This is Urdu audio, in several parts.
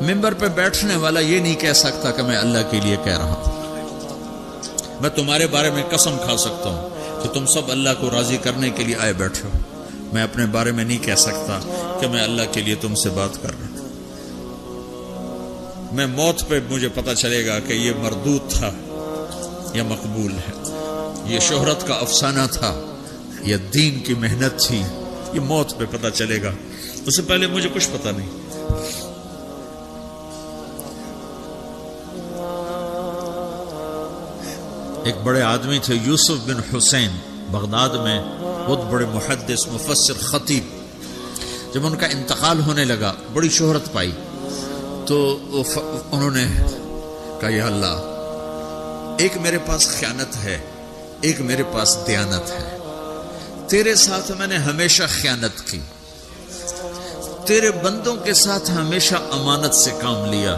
منبر پہ بیٹھنے والا یہ نہیں کہہ سکتا کہ میں اللہ کے لیے کہہ رہا ہوں۔ میں تمہارے بارے میں قسم کھا سکتا ہوں کہ تم سب اللہ کو راضی کرنے کے لیے آئے بیٹھے ہو۔ میں اپنے بارے میں نہیں کہہ سکتا کہ میں اللہ کے لیے تم سے بات کر رہا ہوں۔ میں موت پہ مجھے پتہ چلے گا کہ یہ مردود تھا یا مقبول ہے، یہ شہرت کا افسانہ تھا یا دین کی محنت تھی، یہ موت پہ پتہ چلے گا، اس سے پہلے مجھے کچھ پتہ نہیں۔ ایک بڑے آدمی تھے یوسف بن حسین، بغداد میں بہت بڑے محدث، مفسر، خطیب۔ جب ان کا انتقال ہونے لگا بڑی شہرت پائی تو انہوں نے کہا یا اللہ، ایک میرے پاس خیانت ہے، ایک میرے پاس دیانت ہے۔ تیرے ساتھ میں نے ہمیشہ خیانت کی، تیرے بندوں کے ساتھ ہمیشہ امانت سے کام لیا،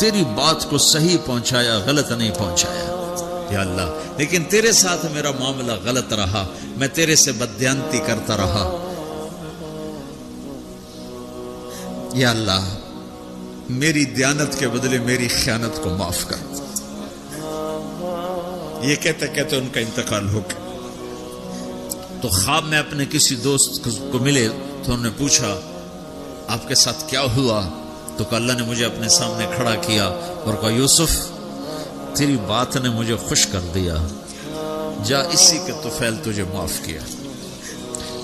تیری بات کو صحیح پہنچایا، غلط نہیں پہنچایا یا اللہ، لیکن تیرے ساتھ میرا معاملہ غلط رہا، میں تیرے سے بددیانتی کرتا رہا، یا اللہ میری دیانت کے بدلے میری خیانت کو معاف کر۔ یہ کہتے کہتے ان کا انتقال ہو گیا۔ تو خواب میں اپنے کسی دوست کو ملے تو انہوں نے پوچھا آپ کے ساتھ کیا ہوا؟ تو کہ اللہ نے مجھے اپنے سامنے کھڑا کیا اور کہا یوسف تیری بات نے مجھے خوش کر دیا، جا اسی کے طفیل تجھے معاف کیا۔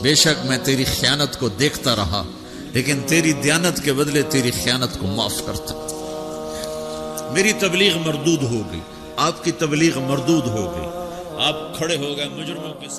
بے شک میں تیری خیانت کو دیکھتا رہا لیکن تیری دیانت کے بدلے تیری خیانت کو معاف کرتا۔ میری تبلیغ مردود ہو گئی، آپ کی تبلیغ مردود ہو گئی، آپ کھڑے ہو گئے مجرموں کے ساتھ۔